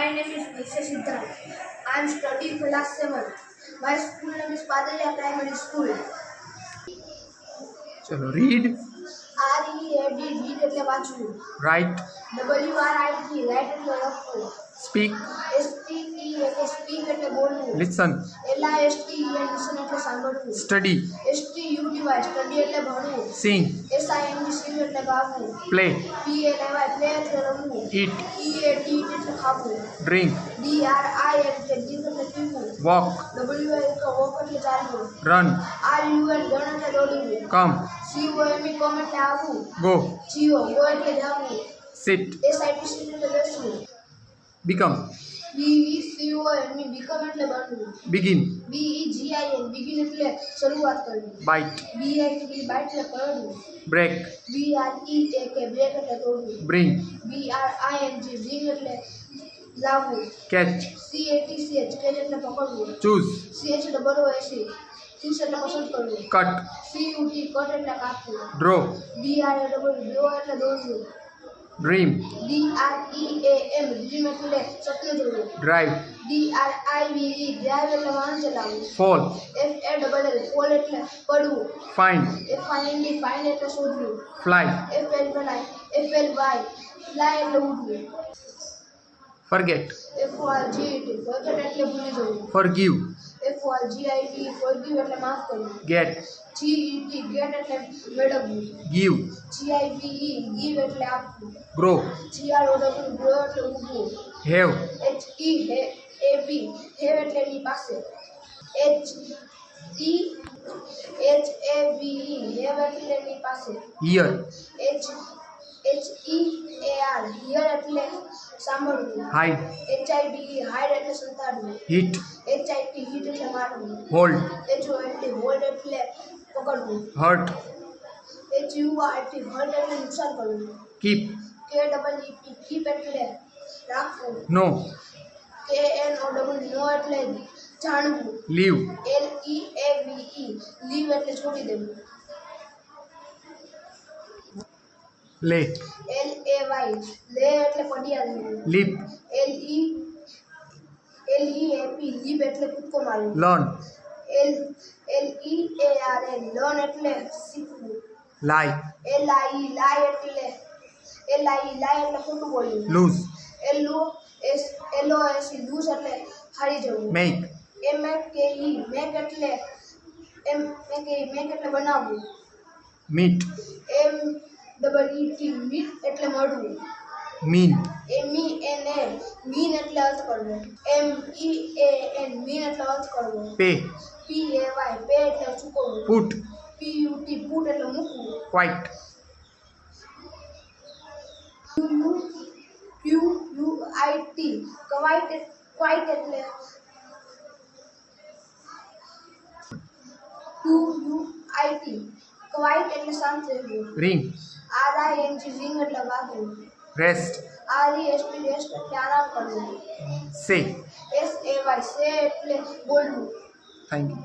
My name is Nisha Siddharth. I am studying class 7. My school name is Padalia Primary School. ચલો read R-E-A-D, read એટલે વાંચવું. Right W-R-I-T, write એટલે લખવું. Speak S-P-E એટલે speak એટલે બોલવું. Listen L-I-S-T-E-N, listen એટલે સાંભળવું. સ્ટડી S-T-U-D-Y, study એટલે ભણવું. સિંગ S-I-N-G, sing એટલે ગાવું. પ્લે P-L-A-Y, play એટલે રમવું. ઇટ E-A-T, eat એટલે ખાવું. ડ્રિંક D-R-I-N એટલે drink એટલે પીવું. વોક W-I એટલે walk એટલે ચાલવું. રન R-U-N, run એટલે દોડવું. કમ C-O-M-E, come એટલે આવવું. ગો G-O, go એટલે જવું. સિટ S-I-T, sit એટલે બેસવું. બીકમ B-E-C-O-M-E, become એટલે બનવું. બિગિન B-E-G-I-N, begin એટલે શરૂઆત કરવી. બાઇટ B-I-T, bite એટલે કરવું. બ્રેક B-R-E-A-K, break એટલે તોડવું. બ્રિંગ B-R-I-N-G, bring એટલે લાવવું. કેચ C-A-T-C-H, catch એટલે પકડવું. ચૂઝ C-H-O-O-S, choose એટલે પસંદ કરવું. કટ C-U-T, cut એટલે કાપવું. ડ્રો D-R-A-W, draw એટલે દોરવું. ડ્રીમ D-R-E-A-M, dream એટલે સપનું જોવું. ડ્રાઈવ D-R-I-V-E, drive એટલે વાહન ચલાવવું. ફોલ F-A-L-L, fall એટલે પડવું. ફાઇન્ડ F-I-N-D, find એટલે શોધવું. ફ્લાય F-L-Y, F-L-Y, fly એટલે ઉડવું. ફરગેટ F-O-R-G-E-T, forget એટલે ભૂલી જવું. ફોરગીવ F-O-R-G-I-V, forgive એટલે માફ કરવું. ગેટ G-E-T, get એટલે મેળવવું. ગીવ G-I-V-E, give એટલે આપવું. ગ્રો G-R-O-W, grow એટલે ઉગવું. હેવ H-E-A-V, have એટલે એની પાસે. H-E-H-A-V-E, have એટલે એની પાસે. હિયર H-E-A-R, hear એટલે સાંભળવું. હાઈડ H-I-D-E, hide એટલે સંતાડવું. હિટ H-I-T, hit એટલે મારવું. હોલ્ડ H-O-L-D, hold એટલે પકડવું. હર્ટ H-U-R-T, hurt એટલે નુકસાન કરવું. કીપ K-E-E-P, keep એટલે રાખવું. નો K-N-O-W, know એટલે જાણવું. લીવ L-E-A-V-E, leave એટલે છોડી દેવું. લે L-A-Y, lay એટલે પડ્યા રહેવું. લીપ L-E-A-P, leap એટલે કૂદકો મારવું. લર્ન L-E-A-R-N, learn એટલે શીખવું. લાય L-I-E, lie એટલે ખોટું બોલવું. લૂઝ L-O-S-E, lose એટલે હારી જવું. મેક M-A-K-E, make એટલે બનાવવું. મીટ M-E-E-T, meet એટલે મળવું. મીન M-E-N-A, mean એટલે અર્થ કરવો. M-E-A-N, mean એટલે અર્થ કરવો. પે P-A-Y, pay એટલે ચૂકવવું. પુટ P-U-T, put એટલે મૂકવું. ક્વાઇટ Q-U-I-T, quite એટલે Q-U-I-T, quite એટલે શાંત રહેવું. રિંગ R-I-N-G, ring એટલે વાગવું. રેસ્ટ R-E-S-T, rest એટલે આરામ કરવો. સે S-A-Y, say એટલે બોલવું. Thank you